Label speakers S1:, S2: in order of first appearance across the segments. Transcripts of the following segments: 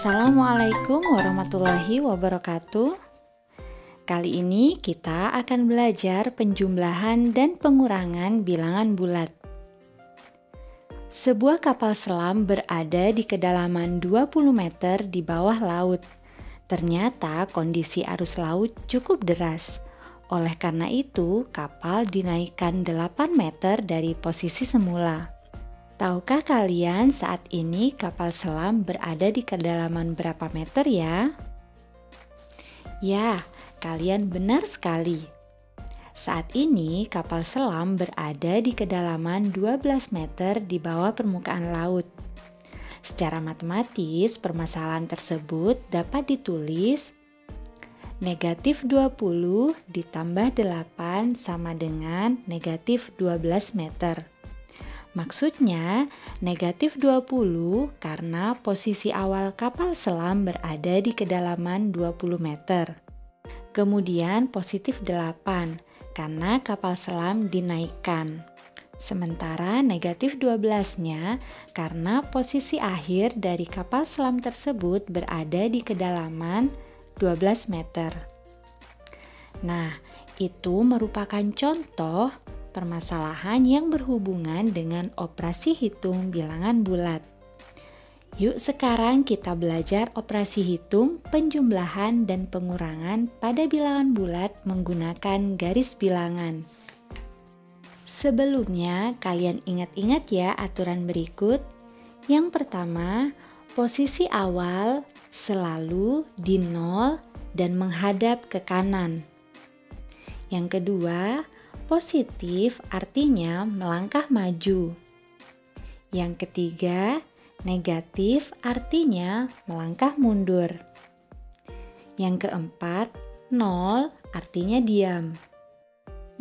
S1: Assalamualaikum warahmatullahi wabarakatuh. Kali ini kita akan belajar penjumlahan dan pengurangan bilangan bulat. Sebuah kapal selam berada di kedalaman 20 meter di bawah laut. Ternyata kondisi arus laut cukup deras. Oleh karena itu, kapal dinaikkan 8 meter dari posisi semula. Tahukah kalian saat ini kapal selam berada di kedalaman berapa meter ya? Ya, kalian benar sekali. Saat ini kapal selam berada di kedalaman 12 meter di bawah permukaan laut. Secara matematis, permasalahan tersebut dapat ditulis negatif 20 ditambah 8 sama dengan negatif 12 meter. Maksudnya, negatif 20 karena posisi awal kapal selam berada di kedalaman 20 meter. Kemudian positif 8 karena kapal selam dinaikkan. Sementara negatif 12-nya karena posisi akhir dari kapal selam tersebut berada di kedalaman 12 meter. Nah, itu merupakan contoh permasalahan yang berhubungan dengan operasi hitung bilangan bulat. Yuk sekarang kita belajar operasi hitung, penjumlahan, dan pengurangan pada bilangan bulat menggunakan garis bilangan. Sebelumnya, kalian ingat-ingat ya aturan berikut. Yang pertama, posisi awal selalu di 0 dan menghadap ke kanan. Yang kedua, positif artinya melangkah maju. Yang ketiga, negatif artinya melangkah mundur. Yang keempat, 0 artinya diam.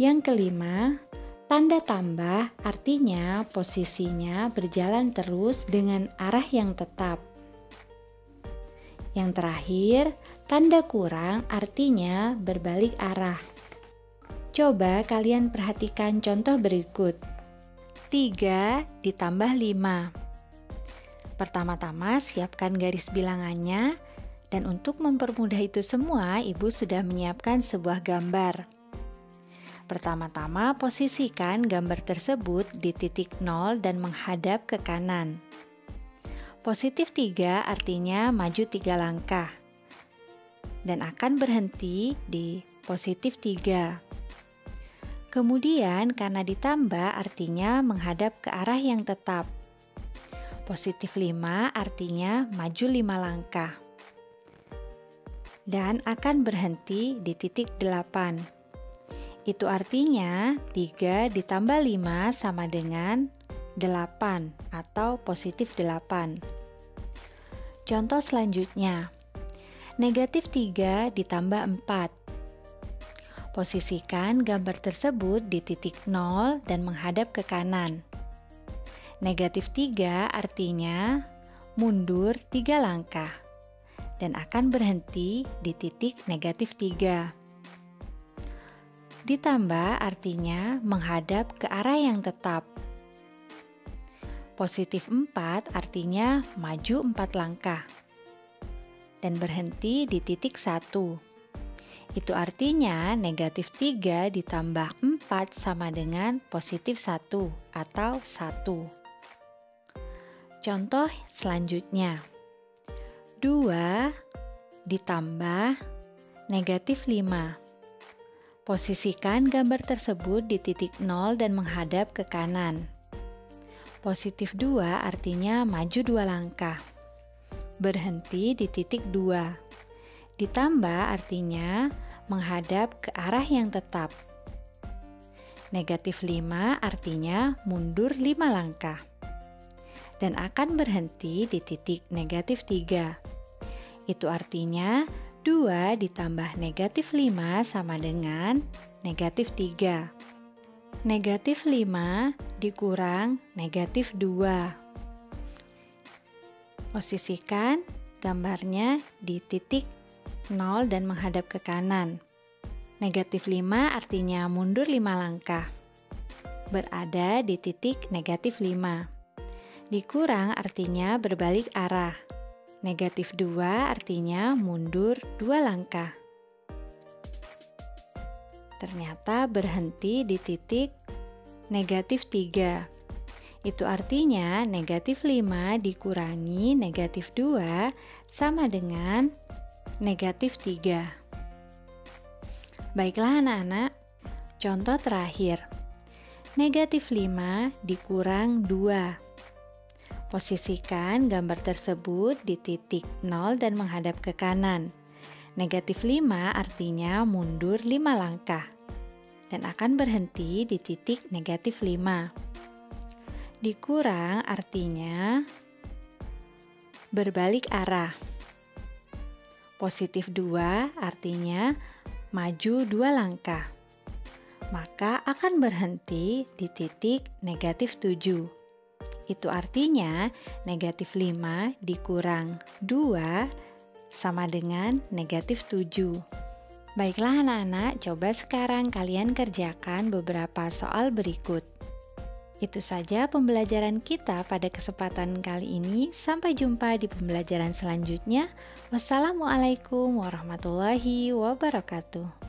S1: Yang kelima, tanda tambah artinya posisinya berjalan terus dengan arah yang tetap. Yang terakhir, tanda kurang artinya berbalik arah. Coba kalian perhatikan contoh berikut. 3 ditambah 5. Pertama-tama siapkan garis bilangannya, dan untuk mempermudah itu semua, Ibu sudah menyiapkan sebuah gambar. Pertama-tama posisikan gambar tersebut di titik 0 dan menghadap ke kanan. Positif 3 artinya maju 3 langkah, dan akan berhenti di positif 3. Kemudian karena ditambah artinya menghadap ke arah yang tetap. Positif 5 artinya maju 5 langkah. Dan akan berhenti di titik 8. Itu artinya 3 ditambah 5 sama dengan 8 atau positif 8. Contoh selanjutnya. Negatif 3 ditambah 4. Posisikan gambar tersebut di titik 0 dan menghadap ke kanan. Negatif 3 artinya mundur 3 langkah dan akan berhenti di titik negatif 3. Ditambah artinya menghadap ke arah yang tetap. Positif 4 artinya maju 4 langkah dan berhenti di titik 1. Itu artinya negatif 3 ditambah 4 sama dengan positif 1 atau 1. Contoh selanjutnya. 2 ditambah negatif 5. Posisikan gambar tersebut di titik 0 dan menghadap ke kanan. Positif 2 artinya maju 2 langkah. Berhenti di titik 2. Ditambah artinya menghadap ke arah yang tetap. Negatif 5 artinya mundur 5 langkah. Dan akan berhenti di titik negatif 3. Itu artinya 2 ditambah negatif 5 sama dengan negatif 3. Negatif 5 dikurang negatif 2. Posisikan gambarnya di titik 0 dan menghadap ke kanan. Negatif 5 artinya mundur 5 langkah. Berada di titik negatif 5. Dikurang artinya berbalik arah. Negatif 2 artinya mundur 2 langkah. Ternyata berhenti di titik negatif 3. Itu artinya negatif 5 dikurangi negatif 2 sama dengan negatif 3. Baiklah anak-anak, contoh terakhir. Negatif 5 dikurang 2. Posisikan gambar tersebut di titik 0 dan menghadap ke kanan. Negatif 5 artinya mundur 5 langkah dan akan berhenti di titik negatif 5. Dikurang artinya berbalik arah. Positif 2 artinya maju 2 langkah. Maka akan berhenti di titik negatif 7. Itu artinya negatif 5 dikurang 2 sama dengan negatif 7. Baiklah anak-anak, coba sekarang kalian kerjakan beberapa soal berikut. Itu saja pembelajaran kita pada kesempatan kali ini. Sampai jumpa di pembelajaran selanjutnya. Wassalamualaikum warahmatullahi wabarakatuh.